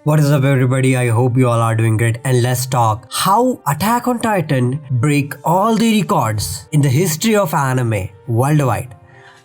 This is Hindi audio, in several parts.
What is up everybody? I hope you all are doing great and let's talk how Attack on Titan break all the records in the history of anime worldwide.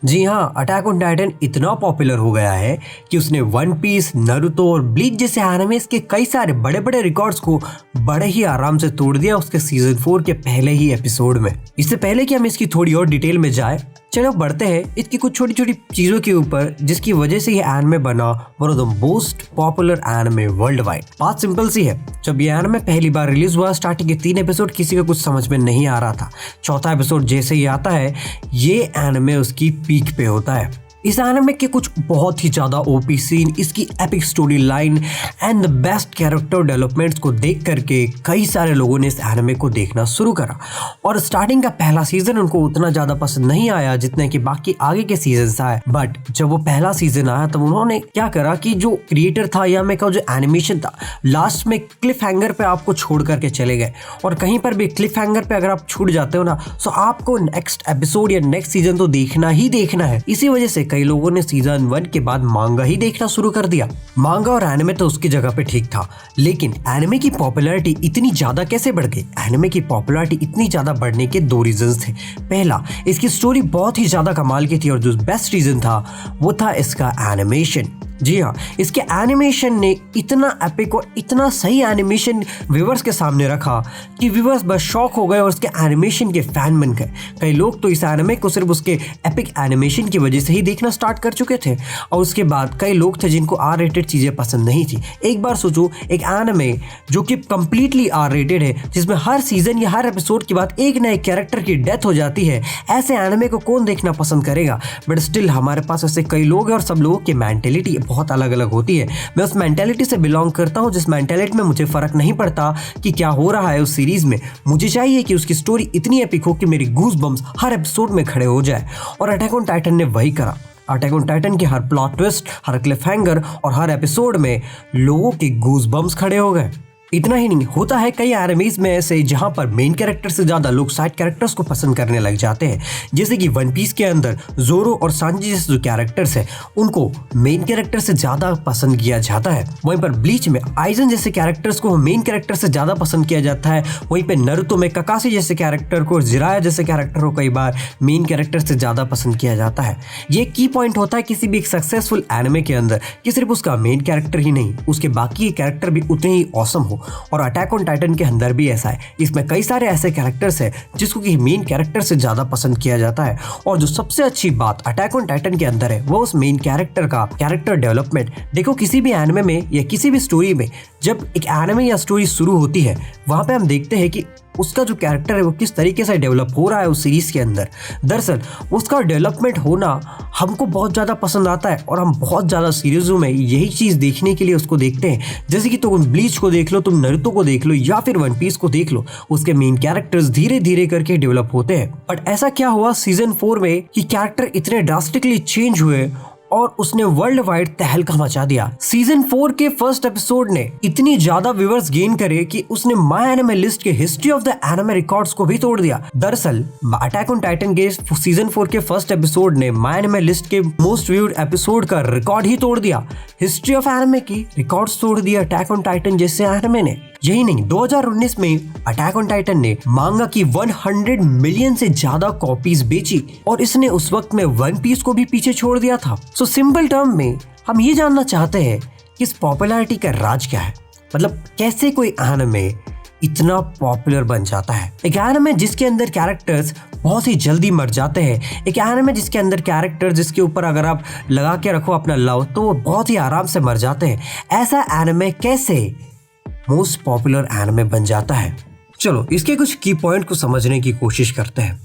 जी हाँ, अटैक ऑन टाइटन इतना पॉपुलर हो गया है कि उसने वन पीस, नारुतो और ब्लीच जैसे एनिमेस के कई सारे बड़े बड़े रिकॉर्ड्स को बड़े ही आराम से तोड़ दिया उसके सीजन 4 के पहले ही एपिसोड में। इससे पहले कि हम इसकी थोड़ी और डिटेल में जाए, चलो बढ़ते हैं इसकी कुछ छोटी छोटी चीजों के ऊपर जिसकी वजह से ये एनिमे बना one of the most popular anime world wide. बात सिंपल सी है, जब ये एनिमे पहली बार रिलीज हुआ स्टार्टिंग के 3 एपिसोड किसी का कुछ समझ में नहीं आ रहा था। चौथा एपिसोड जैसे ही आता है ये एनिमे उसकी पीक पे होता है। इस एनिमे के कुछ बहुत ही ज्यादा ओपी सीन, इसकी epic story line and the best character developments को देख करके कई सारे लोगों ने इस एनिमे को देखना शुरू करा। और स्टार्टिंग का पहला सीजन उनको उतना ज्यादा पसंद नहीं आया जितने कि बाकी आगे के सीजन आए। बट जब वो पहला सीजन आया तब उन्होंने क्या करा कि जो क्रिएटर था या मैं कहूँ जो एनिमेशन था, लास्ट में क्लिफ हैंगर पे आपको छोड़ करके चले गए। और कहीं पर भी क्लिफ हैंगर पे अगर आप छूट जाते हो ना, तो आपको नेक्स्ट एपिसोड या नेक्स्ट सीजन तो देखना ही देखना है। इसी वजह से कई लोगों ने सीजन 1 के बाद मांगा ही देखना शुरू कर दिया। मांगा और एनिमे तो उसकी जगह पे ठीक था, लेकिन एनिमे की पॉपुलैरिटी इतनी ज्यादा कैसे बढ़ गई? एनिमे की पॉपुलैरिटी इतनी ज्यादा बढ़ने के 2 रीजंस थे। पहला, इसकी स्टोरी बहुत ही ज्यादा कमाल की थी और जो बेस्ट रीजन था वो था इसका एनिमेशन। जी हाँ, इसके एनिमेशन ने इतना एपिक और इतना सही एनिमेशन व्यूअर्स के सामने रखा कि व्यूअर्स बस शॉक हो गए और उसके एनिमेशन के फैन बन गए। कई लोग तो इस एनिमे को सिर्फ उसके एपिक एनिमेशन की वजह से ही देखना स्टार्ट कर चुके थे। और उसके बाद कई लोग थे जिनको आर रेटेड चीज़ें पसंद नहीं थी। एक बार सोचो, एक एनिमे जो कि कम्प्लीटली आर रेटेड है, जिसमें हर सीजन या हर एपिसोड के बाद एक नए कैरेक्टर की डेथ हो जाती है, ऐसे एनिमे को कौन देखना पसंद करेगा? बट स्टिल हमारे पास ऐसे कई लोग हैं और सब लोगों की मेंटेलिटी बहुत अलग अलग होती है। मैं उस मेंटेलिटी से बिलोंग करता हूं जिस मेंटेलिटी में मुझे फर्क नहीं पड़ता कि क्या हो रहा है उस सीरीज में। मुझे चाहिए कि उसकी स्टोरी इतनी एपिक हो कि मेरी गूज बम्स हर एपिसोड में खड़े हो जाए। और अटैक ऑन टाइटन ने वही करा। अटैक ऑन टाइटन के हर प्लॉट ट्विस्ट, हर क्लिफ हैंगर और हर एपिसोड में लोगों के गूज बम्स खड़े हो गए। इतना ही नहीं, होता है कई एनिमेज में ऐसे जहां पर मेन कैरेक्टर से ज्यादा लोग साइड कैरेक्टर्स को पसंद करने लग जाते हैं। जैसे कि वन पीस के अंदर जोरो और सांजी जैसे जो कैरेक्टर्स है उनको मेन कैरेक्टर से ज्यादा पसंद किया जाता है। वहीं पर ब्लीच में आइजन जैसे कैरेक्टर्स को मेन कैरेक्टर से ज्यादा पसंद किया जाता है। वहीं पर नारुतो में ककाशी जैसे कैरेक्टर को, जिराया जैसे कैरेक्टर को कई बार मेन कैरेक्टर से ज्यादा पसंद किया जाता है। ये की पॉइंट होता है किसी भी एक सक्सेसफुल एनिमे के अंदर कि सिर्फ उसका मेन कैरेक्टर ही नहीं, उसके बाकी कैरेक्टर भी उतने ही ऑसम हो। और अटैक ऑन टाइटन के अंदर भी ऐसा है। इसमें कई सारे ऐसे कैरेक्टर्स हैं जिसको कि मेन कैरेक्टर से ज्यादा पसंद किया जाता है। और जो सबसे अच्छी बात अटैक ऑन टाइटन के अंदर है वो उस मेन कैरेक्टर का कैरेक्टर डेवलपमेंट। देखो, किसी भी एनिमे में या किसी भी स्टोरी में जब एक एनिमे या स्टोरी शुरू होती है, वहां पे हम देखते हैं कि उसका जो कैरेक्टर है वो किस तरीके से डेवलप हो रहा है उस सीरीज के अंदर। दरअसल उसका डेवलपमेंट होना हमको बहुत ज़्यादा पसंद आता है और हम बहुत ज़्यादा सीरीजों में यही चीज़ देखने के लिए उसको देखते हैं। जैसे कि तुम ब्लीच को देख लो, तुम नारुतो को देख लो या फिर वन पीस को देख लो, उसके मेन कैरेक्टर्स धीरे धीरे करके डेवलप होते हैं। बट ऐसा क्या हुआ सीजन 4 में कि कैरेक्टर इतने ड्रास्टिकली चेंज हुए और उसने वर्ल्ड वाइड तहलका मचा दिया। सीजन 4 के फर्स्ट एपिसोड ने इतनी ज्यादा व्यूअर्स गेन करे कि उसने माय एनिमे लिस्ट के history of the anime records को भी तोड़ दिया। दरअसल अटैक ऑन टाइटन के सीजन 4 के फर्स्ट एपिसोड ने माय एनिमे लिस्ट के मोस्ट व्यूड एपिसोड का रिकॉर्ड ही तोड़ दिया। हिस्ट्री ऑफ एनिमे की रिकॉर्ड्स तोड़ दिया अटैक ऑन टाइटन जैसे एनिमे ने। यही नहीं, 2019 में अटैक ऑन टाइटन ने मांगा की 100 मिलियन से ज्यादा कॉपीज बेची और इसने उस वक्त में वन पीस को भी पीछे छोड़ दिया था। सो सिंपल टर्म में हम ये जानना चाहते हैं कि इस पॉपुलैरिटी का राज क्या है। मतलब कैसे कोई एनिमे इतना पॉपुलर बन जाता है। एक एनिमे जिसके अंदर कैरेक्टर्स बहुत ही जल्दी मर जाते हैं, एक एनिमे जिसके अंदर कैरेक्टर जिसके ऊपर अगर आप लगा के रखो अपना लव तो वो बहुत ही आराम से मर जाते हैं, ऐसा एनिमे कैसे मोस्ट पॉपुलर एनिमे बन जाता है? चलो इसके कुछ की पॉइंट को समझने की कोशिश करते हैं।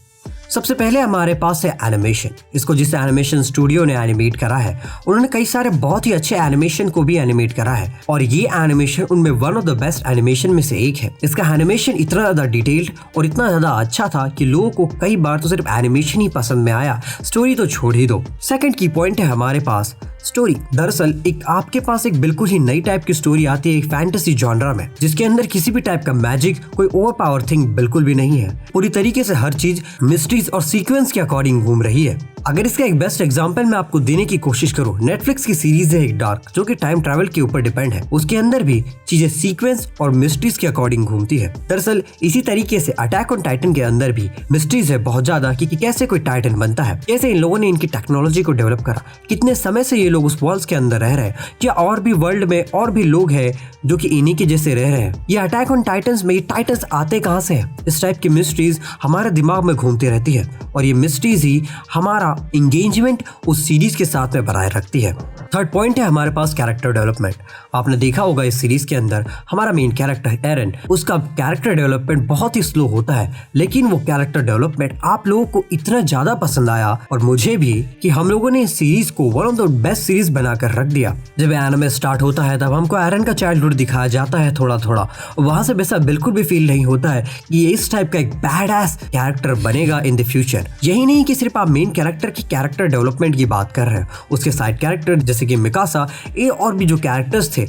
सबसे पहले हमारे पास है एनिमेशन। इसको जिस एनिमेशन स्टूडियो ने एनिमेट करा है उन्होंने कई सारे बहुत ही अच्छे एनिमेशन को भी एनिमेट करा है और ये एनिमेशन उनमें one of the best animation में से एक है। इसका एनिमेशन इतना ज्यादा डिटेल्ड और इतना ज्यादा अच्छा था कि लोगों को कई बार तो सिर्फ एनिमेशन ही पसंद में आया, स्टोरी तो छोड़ ही दो। सेकंड की पॉइंट है हमारे पास स्टोरी। दरअसल एक आपके पास एक बिल्कुल ही नई टाइप की स्टोरी आती है एक फैंटेसी जॉनरा में, जिसके अंदर किसी भी टाइप का मैजिक, कोई ओवर पावर थिंग बिल्कुल भी नहीं है। पूरी तरीके से हर चीज मिस्ट्रीज और सीक्वेंस के अकॉर्डिंग घूम रही है। अगर इसका एक बेस्ट एग्जांपल मैं आपको देने की कोशिश करूं, नेटफ्लिक्स की सीरीज है एक डार्क, जो कि टाइम ट्रैवल के ऊपर डिपेंड है। उसके अंदर भी चीजें सीक्वेंस और मिस्ट्रीज के अकॉर्डिंग घूमती है। दरअसल इसी तरीके से अटैक ऑन टाइटन के अंदर भी मिस्ट्रीज है बहुत ज्यादा कि कैसे कोई टाइटन बनता है, कैसे इन लोगों ने इनकी टेक्नोलॉजी को डेवलप करा, कितने समय से ये लोग उस वॉल्स के अंदर रह रहे हैं, क्या और भी वर्ल्ड में और भी लोग हैं जो कि इन्हीं के जैसे रह रहे हैं, ये अटैक ऑन टाइटन्स में ये टाइटन्स आते कहां से हैं। इस टाइप की मिस्ट्रीज हमारे दिमाग में घूमती रहती है और ये मिस्ट्रीज ही हमारा एंगेजमेंट उस सीरीज के साथ में बनाए रखती है। थर्ड पॉइंट है हमारे पास कैरेक्टर डेवलपमेंट। आपने देखा होगा इस सीरीज के अंदर हमारा मेन कैरेक्टर एरन, उसका कैरेक्टर डेवलपमेंट बहुत ही स्लो होता है, लेकिन वो कैरेक्टर डेवलपमेंट आप लोगों को इतना ज्यादा पसंद आया और मुझे भी कि हम लोगों ने इस सीरीज को one of the best series बनाकर रख दिया। जब एनिमे स्टार्ट होता है तब हमको एरन का चाइल्डहुड दिखाया जाता है थोड़ा थोड़ा, वहां से वैसा बिल्कुल भी फील नहीं होता है कि ये इस टाइप का एक बैड एस कैरेक्टर बनेगा इन द फ्यूचर। यही नहीं कि सिर्फ आप मेन कैरेक्टर की कैरेक्टर डेवलपमेंट की बात कर रहे हैं, उसके साइड कैरेक्टर जैसे कि मिकासा, ये और भी जो कैरेक्टर्स थे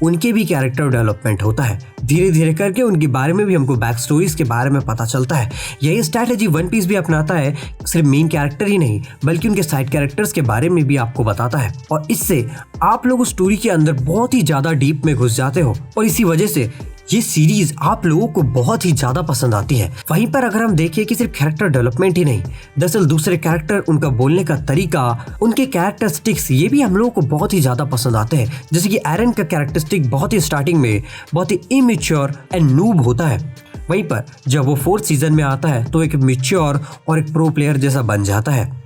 उनके भी कैरेक्टर डेवलपमेंट होता है। धीरे धीरे करके उनके बारे में भी हमको बैक स्टोरीज के बारे में पता चलता है। यही स्ट्रैटेजी वन पीस भी अपनाता है, सिर्फ मेन कैरेक्टर ही नहीं बल्कि उनके साइड कैरेक्टर्स के बारे में भी आपको बताता है और इससे आप लोग उस स्टोरी के अंदर बहुत ही ज्यादा डीप में घुस जाते हो और इसी वजह से ये सीरीज आप लोगों को बहुत ही ज्यादा पसंद आती है। वहीं पर अगर हम देखें कि सिर्फ कैरेक्टर डेवलपमेंट ही नहीं, दरअसल दूसरे कैरेक्टर, उनका बोलने का तरीका, उनके कैरेक्टरिस्टिक्स ये भी हम लोगों को बहुत ही ज्यादा पसंद आते हैं। जैसे कि एरन का कैरेक्टरिस्टिक बहुत ही स्टार्टिंग में बहुत ही इमेच्योर एंड नूब होता है, वहीं पर जब वो 4th सीजन में आता है तो एक मैच्योर और एक प्रो प्लेयर जैसा बन जाता है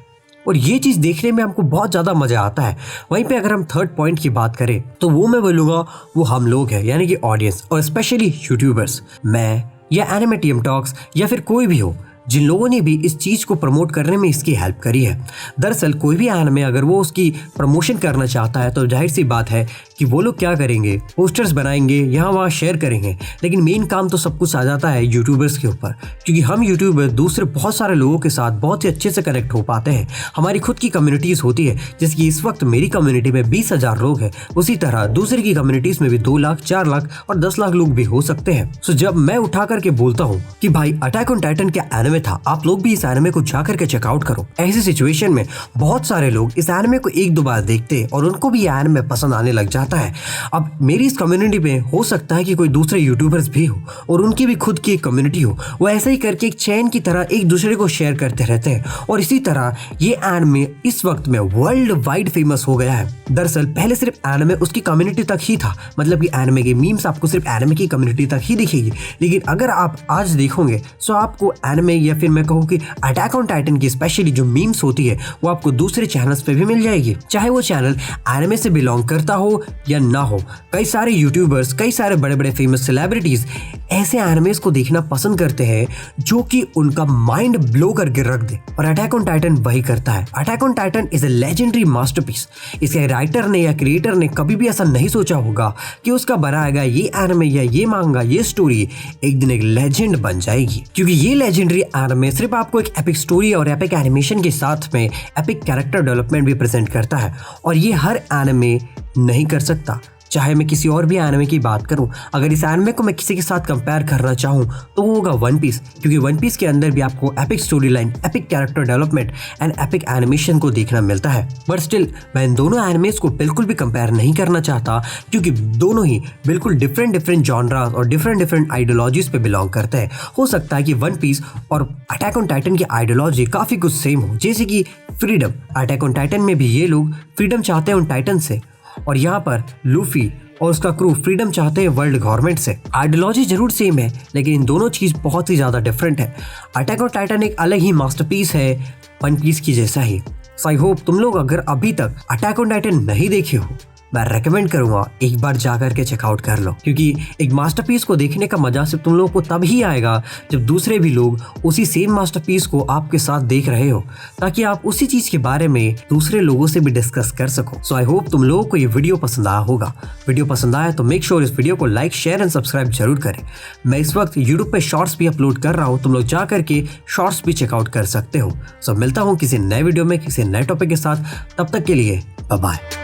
और ये चीज देखने में हमको बहुत ज्यादा मजा आता है। वहीं पे अगर हम थर्ड पॉइंट की बात करें तो वो मैं बोलूंगा वो हम लोग हैं, यानी कि ऑडियंस और स्पेशली यूट्यूबर्स, मैं या एनिमे टीम टॉक्स या फिर कोई भी हो जिन लोगों ने भी इस चीज को प्रमोट करने में इसकी हेल्प करी है। दरअसल कोई भी एनिमे अगर वो उसकी प्रमोशन करना चाहता है तो जाहिर सी बात है कि वो लोग क्या करेंगे, पोस्टर्स बनाएंगे, यहाँ वहाँ शेयर करेंगे, लेकिन मेन काम तो सब कुछ आ जाता है यूट्यूबर्स के ऊपर, क्योंकि हम यूट्यूबर दूसरे बहुत सारे लोगों के साथ बहुत ही अच्छे से कनेक्ट हो पाते हैं। हमारी खुद की कम्युनिटीज होती है, जैसे कि इस वक्त मेरी कम्युनिटी में 20,000 लोग हैं, उसी तरह दूसरे की कम्युनिटीज में भी 2 लाख, 4 लाख और 10 लाख लोग भी हो सकते हैं। सो जब मैं उठा करके बोलता हूँ कि भाई अटैक ऑन टाइटन क्या एनिमे था, आप लोग भी इस एनिमे को जाकर के चेकआउट करो, ऐसी सिचुएशन में बहुत सारे लोग इस एनिमे को 1-2 बार देखते और उनको भी ये एनिमे पसंद आने लग जाता है। अब मेरी इस कम्युनिटी में हो सकता है कि कोई दूसरे यूट्यूबर्स भी हो और उनकी भी खुद की एक कम्युनिटी हो, वो ऐसा ही करके एक चैन की तरह एक दूसरे को शेयर करते रहते हैं और इसी तरह ये एनिमे इस वक्त में वर्ल्ड वाइड फेमस हो गया है। दरअसल पहले सिर्फ एनिमे उसकी कम्युनिटी तक ही था, मतलब कि एनिमे के मीम्स आपको सिर्फ एनिमे की कम्युनिटी तक ही दिखेगी, लेकिन अगर आप आज देखोगे तो आपको एनिमे या फिर मैं कहूँ कि अटैक ऑन टाइटन की स्पेशली जो मीम्स होती है वो आपको दूसरे चैनल्स पे भी मिल जाएगी, चाहे वो चैनल एनिमे से बिलोंग करता हो या ना हो। कई सारे यूट्यूबर्स, कई सारे बड़े बड़े फेमस सेलिब्रिटीज ऐसे एनिमेस को देखना पसंद करते हैं जो कि उनका माइंड ब्लो करके रख दे, और अटैक ऑन टाइटन वही करता है। Attack on Titan is a legendary masterpiece. इसके राइटर ने या क्रिएटर ने कभी भी ऐसा नहीं सोचा होगा कि उसका बनाया गया ये एनिमे या ये मांगा, ये स्टोरी एक दिन एक लेजेंड बन जाएगी, क्योंकि ये लेजेंडरी एनिमे सिर्फ आपको एक एपिक स्टोरी और एपिक एनिमेशन के साथ में एपिक कैरेक्टर डेवलपमेंट भी प्रेजेंट करता है, और ये हर एनिमे नहीं कर सकता। चाहे मैं किसी और भी एनिमे की बात करूं, अगर इस एनिमे को मैं किसी के साथ कंपेयर करना चाहूं तो वो होगा वन पीस, क्योंकि वन पीस के अंदर भी आपको epic story line, epic character development and epic animation को देखना मिलता है। बट स्टिल मैं इन दोनों एनिमेस को बिल्कुल भी कंपेयर नहीं करना चाहता, क्योंकि दोनों ही बिल्कुल डिफरेंट जॉनरास और डिफरेंट आइडियोलॉजीज पे बिलोंग करते हैं। हो सकता है कि वन पीस और अटैक ऑन टाइटन की आइडियोलॉजी काफी कुछ सेम हो, जैसे कि फ्रीडम। अटैक ऑन टाइटन में भी ये लोग फ्रीडम चाहते हैं उन टाइटन से, और यहाँ पर लूफी और उसका क्रू फ्रीडम चाहते हैं वर्ल्ड गवर्नमेंट से। आइडियोलॉजी जरूर सेम है, लेकिन इन दोनों चीज बहुत ही ज्यादा डिफरेंट है। अटैक ऑन टाइटन एक अलग ही मास्टरपीस है, वन पीस की जैसा ही। सो आई होप तुम लोग अगर अभी तक अटैक ऑन टाइटन नहीं देखे हो, मैं रेकमेंड करूंगा एक बार जाकर के चेकआउट कर लो, क्योंकि एक मास्टरपीस को देखने का मजा सिर्फ तुम लोगों को तब ही आएगा जब दूसरे भी लोग उसी सेम मास्टरपीस को आपके साथ देख रहे हो, ताकि आप उसी चीज के बारे में दूसरे लोगों से भी डिस्कस कर सको। सो आई होप तुम लोगों को ये वीडियो पसंद आया होगा। वीडियो पसंद आया तो मेक श्योर इस वीडियो को लाइक, शेयर एंड सब्सक्राइब जरूर करें। मैं इस वक्त यूट्यूब पे शॉर्ट्स भी अपलोड कर रहा हूँ, तुम लोग जा करके शॉर्ट्स भी चेकआउट कर सकते हो। सो मिलता हूँ किसी नए वीडियो में किसी नए टॉपिक के साथ, तब तक के लिए बाय बाय।